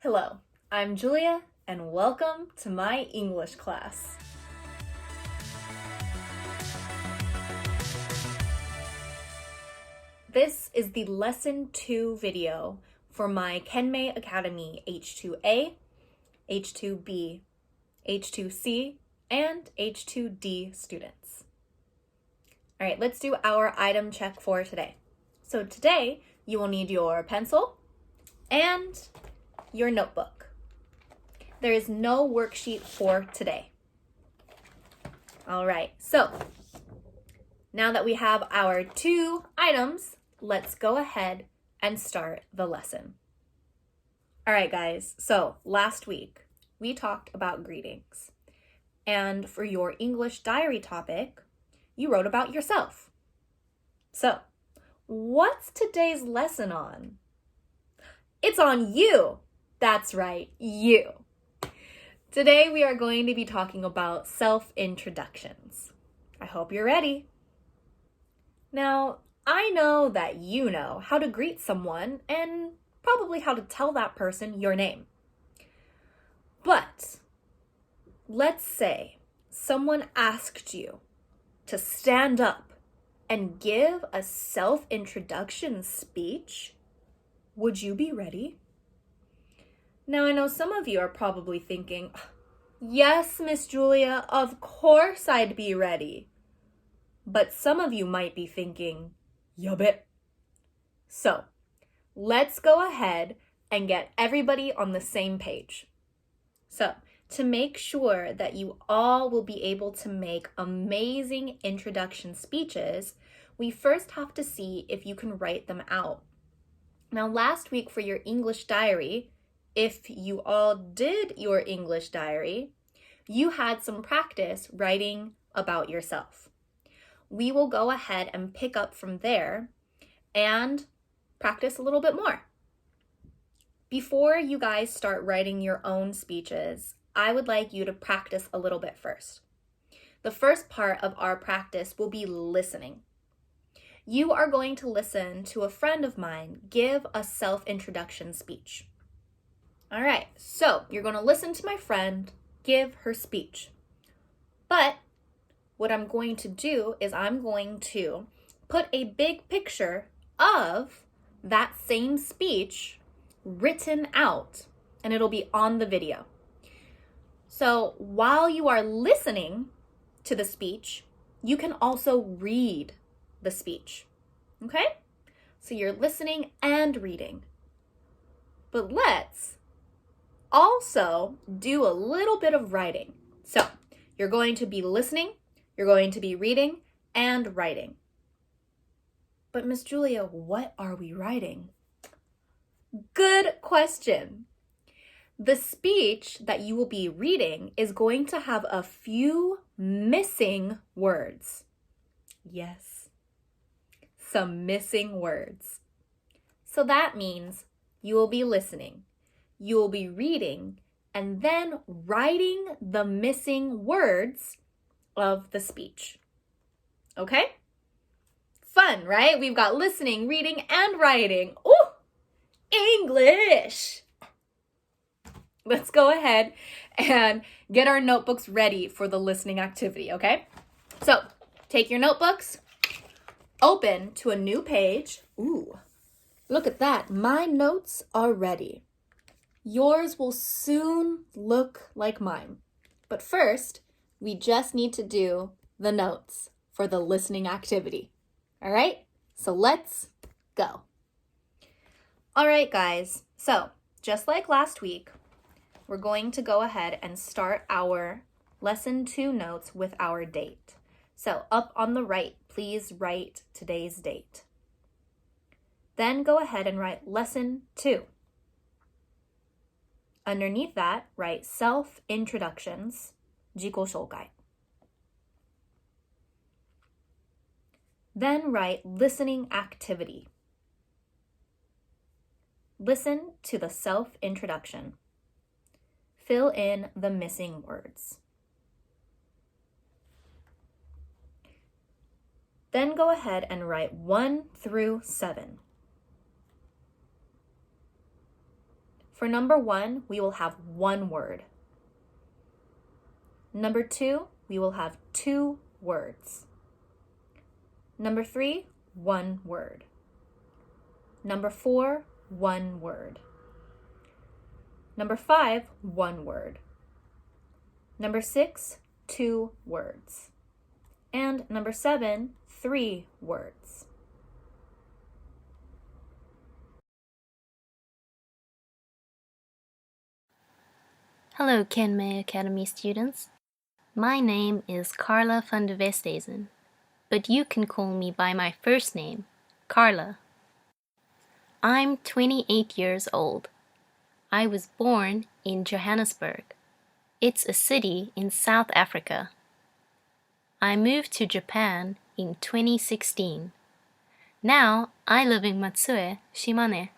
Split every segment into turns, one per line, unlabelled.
Hello, I'm Julia, and welcome to my English class. This is the Lesson 2 video for my Kenmei Academy H2A, H2B, H2C, and H2D students. All right, let's do our item check for today. So today, you will need your pencil and your notebook. There is no worksheet for today. All right, so now that we have our 2 items, let's go ahead and start the lesson. All right, guys, so last week we talked about greetings. And for your English diary topic, you wrote about yourself. So, what's today's lesson on? It's on you. That's right, you. Today we are going to be talking about self-introductions. I hope you're ready. Now, I know that you know how to greet someone and probably how to tell that person your name. But let's say someone asked you to stand up and give a self-introduction speech. Would you be ready? Now, I know some of you are probably thinking, yes, Miss Julia, of course I'd be ready. But some of you might be thinking, yubbit. So, let's go ahead and get everybody on the same page. So, to make sure that you all will be able to make amazing introduction speeches, we first have to see if you can write them out. Now, last week for your English diary, if you all did your English diary, you had some practice writing about yourself. We will go ahead and pick up from there and practice a little bit more. Before you guys start writing your own speeches, I would like you to practice a little bit first. The first part of our practice will be listening. You are going to listen to a friend of mine give a self-introduction speech. All right, so you're going to listen to my friend give her speech. But what I'm going to do is I'm going to put a big picture of that same speech written out, and it'll be on the video. So while you are listening to the speech, you can also read the speech, okay? So you're listening and reading. But let's also do a little bit of writing. So you're going to be listening, you're going to be reading and writing. But Miss Julia, what are we writing? Good question. The speech that you will be reading is going to have a few missing words. Yes, some missing words. So that means you will be listening, you will be reading, and then writing the missing words of the speech. Okay? Fun, right? We've got listening, reading, and writing. Ooh, English! Let's go ahead and get our notebooks ready for the listening activity, okay? So, take your notebooks, open to a new page. Ooh, look at that. My notes are ready. Yours will soon look like mine. But first, we just need to do the notes for the listening activity. All right? So let's go. All right, guys. So just like last week, we're going to go ahead and start our lesson 2 notes with our date. So up on the right, please write today's date. Then go ahead and write lesson 2. Underneath that, write self-introductions, 自己紹介. Then write listening activity. Listen to the self-introduction. Fill in the missing words. Then go ahead and write 1 through 7. For number 1, we will have 1 word. Number 2, we will have 2 words. Number 3, 1 word. Number 4, 1 word. Number 5, 1 word. Number 6, 2 words. And number 7, 3 words.
Hello, Kenmei Academy students. My name is Carla van de Westhuizen, but you can call me by my first name, Carla. I'm 28 years old. I was born in Johannesburg. It's a city in South Africa. I moved to Japan in 2016. Now I live in Matsue, Shimane.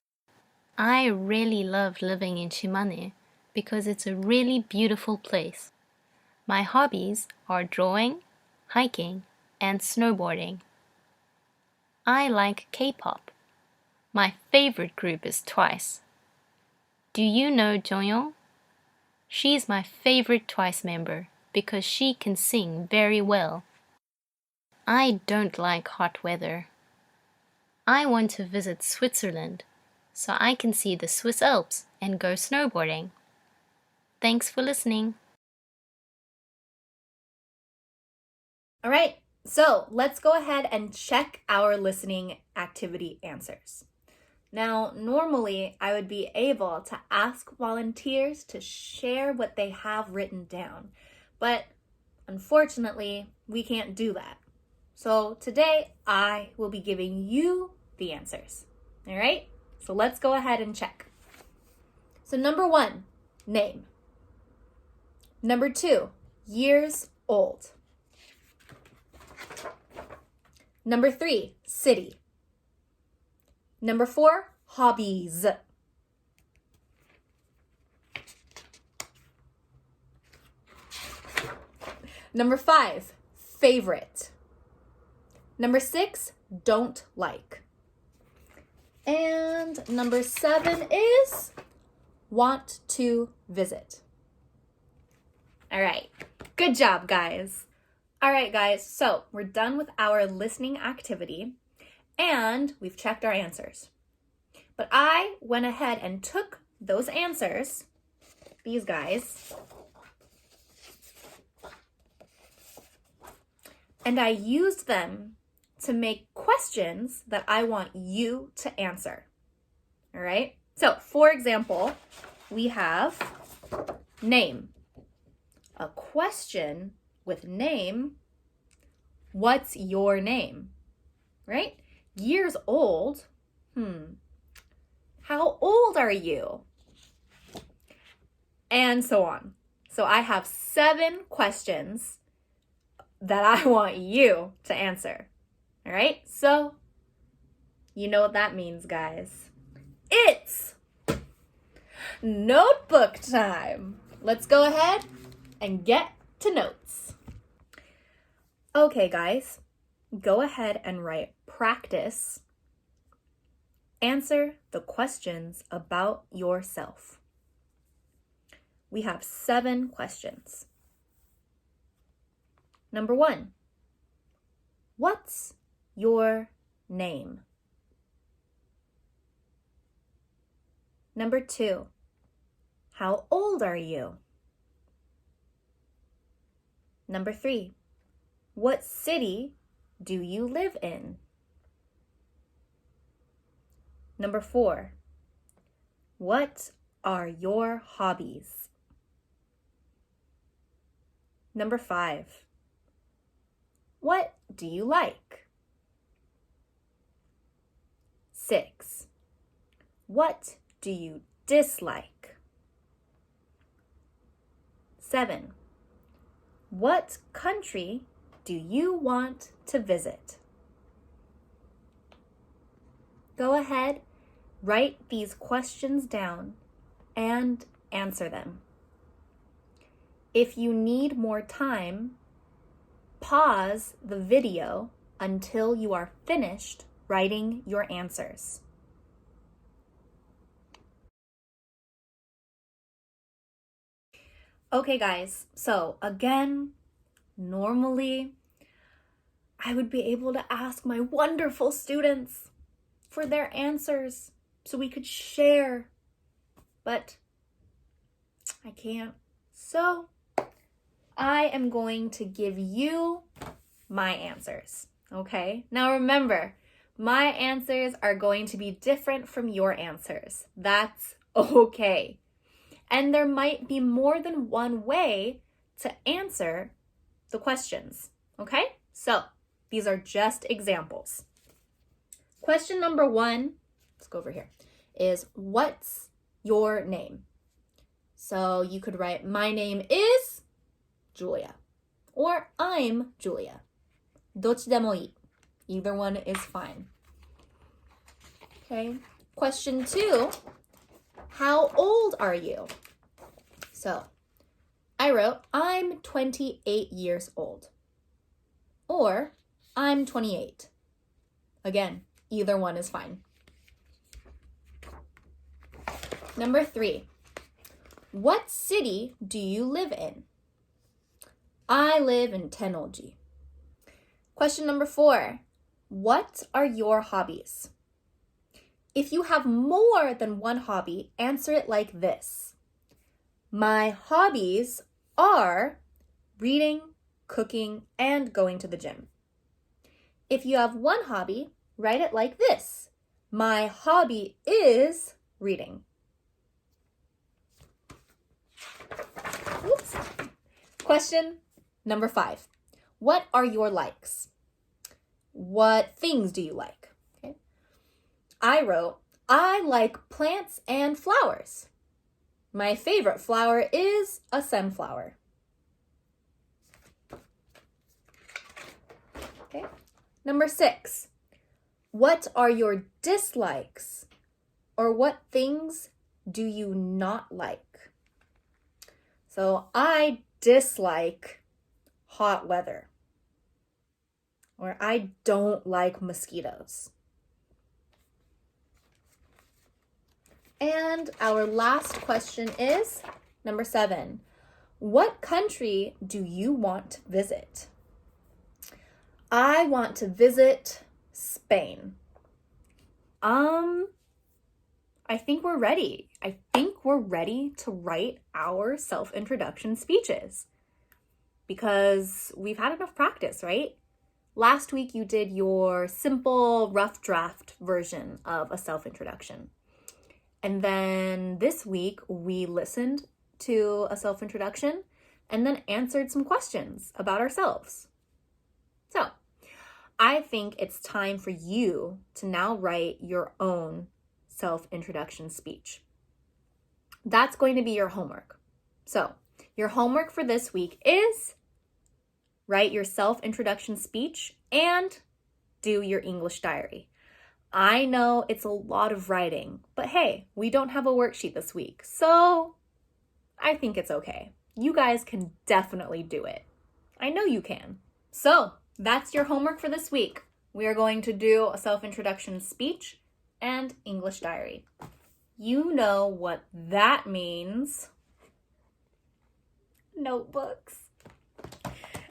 I really love living in Shimane because it's a really beautiful place. My hobbies are drawing, hiking, and snowboarding. I like K-pop. My favorite group is Twice. Do you know Jonghyun? She's my favorite Twice member because she can sing very well. I don't like hot weather. I want to visit Switzerland so I can see the Swiss Alps and go snowboarding. Thanks for listening.
All right, so let's go ahead and check our listening activity answers. Now, normally I would be able to ask volunteers to share what they have written down, but unfortunately, we can't do that. So today I will be giving you the answers. All right, so let's go ahead and check. So number 1, name. Number 2, years old. Number 3, city. Number 4, hobbies. Number 5, favorite. Number 6, don't like. And number 7 is want to visit. All right, good job, guys. All right, guys, so we're done with our listening activity and we've checked our answers. But I went ahead and took those answers, these guys, and I used them to make questions that I want you to answer. All right? So, for example, we have name. A question with name. What's your name? Right? Years old. How old are you? And so on. So I have 7 questions that I want you to answer. All right? So you know what that means, guys. It's notebook time. Let's go ahead and get to notes. Okay, guys, go ahead and write practice. Answer the questions about yourself. We have 7 questions. Number 1, what's your name? Number 2, how old are you? Number 3, what city do you live in? Number 4, what are your hobbies? Number 5, what do you like? 6, what do you dislike? 7, what country do you want to visit? Go ahead, write these questions down and answer them. If you need more time, pause the video until you are finished writing your answers. Okay, guys, so again, normally I would be able to ask my wonderful students for their answers so we could share, but I can't. So I am going to give you my answers, okay? Now remember, my answers are going to be different from your answers. That's okay. And there might be more than one way to answer the questions, okay? So these are just examples. Question number 1, let's go over here, is what's your name? So you could write, my name is Julia, or I'm Julia. どっちでもいい. Either one is fine. Okay. Question 2, how old are you? So I wrote, I'm 28 years old. Or I'm 28. Again, either one is fine. Number 3, what city do you live in? I live in Tennoji. Question number 4, what are your hobbies? If you have more than one hobby, answer it like this. My hobbies are reading, cooking, and going to the gym. If you have one hobby, write it like this. My hobby is reading. Oops. Question number 5. What are your likes? What things do you like? Okay. I wrote, I like plants and flowers. My favorite flower is a sunflower. Okay. Number 6. What are your dislikes? Or what things do you not like? So I dislike hot weather. Or I don't like mosquitoes. And our last question is number 7. What country do you want to visit? I want to visit Spain. I think we're ready. I think we're ready to write our self-introduction speeches because we've had enough practice, right? Last week you did your simple rough draft version of a self-introduction. And then this week we listened to a self-introduction and then answered some questions about ourselves. So I think it's time for you to now write your own self-introduction speech. That's going to be your homework. So your homework for this week is write your self-introduction speech and do your English diary. I know it's a lot of writing, but hey, we don't have a worksheet this week, so I think it's okay. You guys can definitely do it. I know you can. So that's your homework for this week. We are going to do a self-introduction speech and English diary. You know what that means. Notebooks.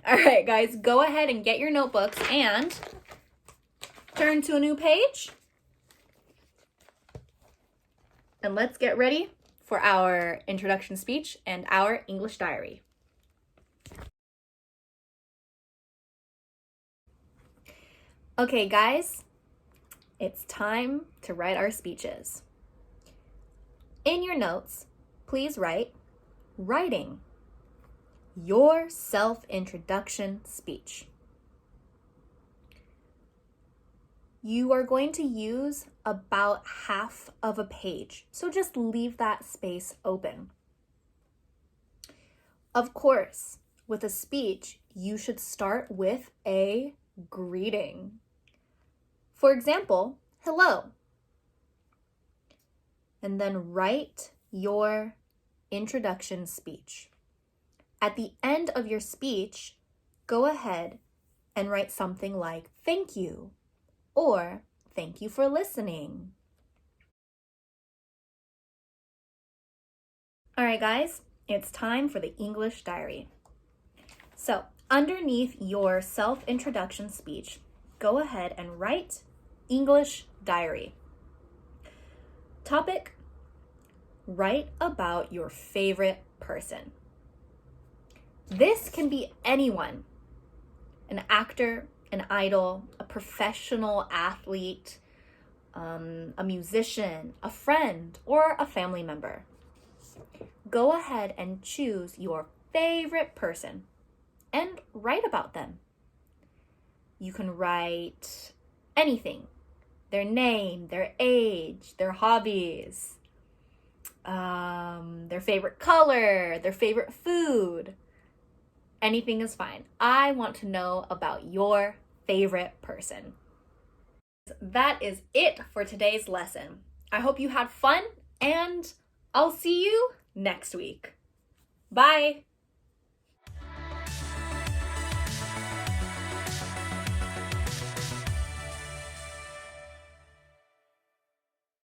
All right, guys, go ahead and get your notebooks and turn to a new page. And let's get ready for our introduction speech and our English diary. Okay, guys, it's time to write our speeches. In your notes, please write, writing your self-introduction speech. You are going to use about half of a page, so just leave that space open. Of course, with a speech, you should start with a greeting. For example, hello. And then write your introduction speech. At the end of your speech, go ahead and write something like thank you or thank you for listening. All right, guys, It's time for the English diary. So, underneath your self-introduction speech, go ahead and write English diary. Topic: write about your favorite person. This can be anyone: an actor, an idol, a professional athlete, a musician, a friend, or a family member. Go ahead and choose your favorite person and write about them. You can write anything: their name, their age, their hobbies, their favorite color, their favorite food. Anything is fine. I want to know about your favorite person. That is it for today's lesson. I hope you had fun, and I'll see you next week. Bye!